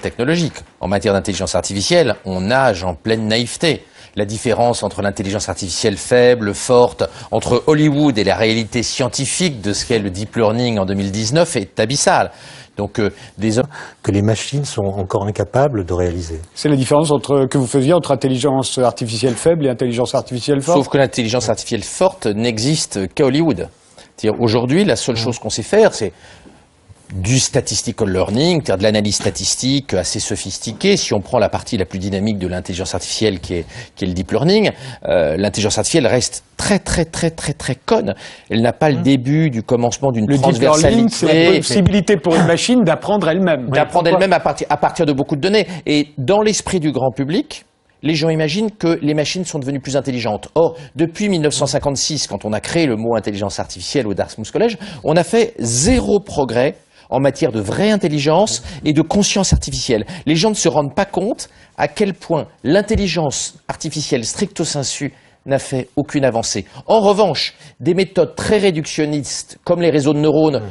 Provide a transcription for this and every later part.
technologique. En matière d'intelligence artificielle, on nage en pleine naïveté. La différence entre l'intelligence artificielle faible, forte, entre Hollywood et la réalité scientifique de ce qu'est le deep learning en 2019 est abyssale. Donc, que les machines sont encore incapables de réaliser. C'est la différence que vous faisiez entre intelligence artificielle faible et intelligence artificielle forte. Sauf que l'intelligence artificielle forte n'existe qu'à Hollywood. C'est-à-dire, aujourd'hui, la seule chose qu'on sait faire, c'est du statistical learning, c'est-à-dire de l'analyse statistique assez sophistiquée. Si on prend la partie la plus dynamique de l'intelligence artificielle qui est le deep learning, l'intelligence artificielle reste très conne. Elle n'a pas le début du commencement d'une transversalité. Le deep learning, c'est la possibilité pour une machine d'apprendre elle-même. D'apprendre elle-même à partir de beaucoup de données. Et dans l'esprit du grand public, les gens imaginent que les machines sont devenues plus intelligentes. Or, depuis 1956, quand on a créé le mot intelligence artificielle au Dartmouth College, on a fait zéro progrès en matière de vraie intelligence et de conscience artificielle. Les gens ne se rendent pas compte à quel point l'intelligence artificielle stricto sensu n'a fait aucune avancée. En revanche, des méthodes très réductionnistes, comme les réseaux de neurones,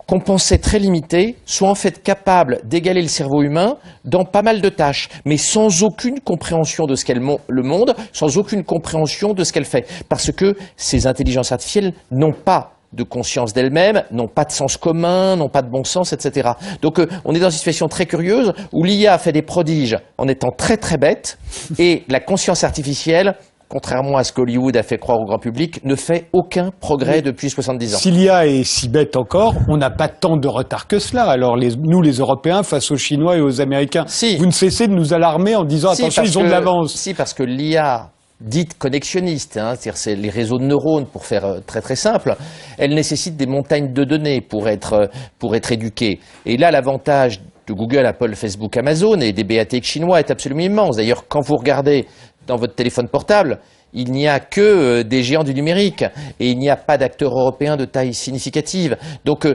qu'on pensait très limitées, sont en fait capables d'égaler le cerveau humain dans pas mal de tâches, mais sans aucune compréhension de ce qu'est le monde, sans aucune compréhension de ce qu'elle fait. Parce que ces intelligences artificielles n'ont pas de conscience d'elles-mêmes, n'ont pas de sens commun, n'ont pas de bon sens, etc. Donc on est dans une situation très curieuse où l'IA fait des prodiges en étant très bête et la conscience artificielle, contrairement à ce qu'Hollywood a fait croire au grand public, ne fait aucun progrès depuis 70 ans. Si l'IA est si bête encore, on n'a pas tant de retard que cela. Alors nous, les Européens, face aux Chinois et aux Américains, vous ne cessez de nous alarmer en disant attention, ils ont de l'avance. Si, parce que l'IA dite connexionniste, c'est-à-dire c'est les réseaux de neurones, pour faire très simple, elle nécessite des montagnes de données pour être éduquée. Et là, l'avantage de Google, Apple, Facebook, Amazon et des BATX chinois est absolument immense. D'ailleurs, quand vous regardez dans votre téléphone portable, il n'y a que des géants du numérique et il n'y a pas d'acteurs européens de taille significative. Donc,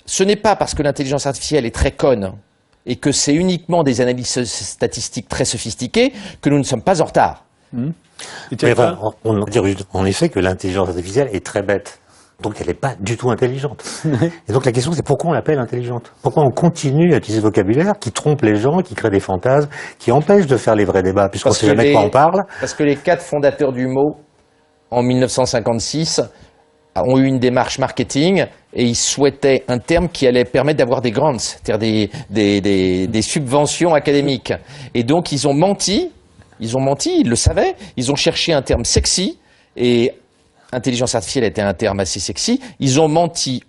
ce n'est pas parce que l'intelligence artificielle est très conne et que c'est uniquement des analyses statistiques très sophistiquées que nous ne sommes pas en retard. Mais enfin, on dit en effet que l'intelligence artificielle est très bête. Donc elle n'est pas du tout intelligente. Et donc la question c'est pourquoi on l'appelle intelligente? Pourquoi on continue à utiliser ce vocabulaire qui trompe les gens, qui crée des fantasmes, qui empêche de faire les vrais débats, puisqu'on ne sait jamais de quoi on parle? Parce que les 4 fondateurs du mot, en 1956, ont eu une démarche marketing et ils souhaitaient un terme qui allait permettre d'avoir des grants, c'est-à-dire des subventions académiques. Et donc ils ont menti, ils le savaient, ils ont cherché un terme sexy et intelligence artificielle était un terme assez sexy, ils ont menti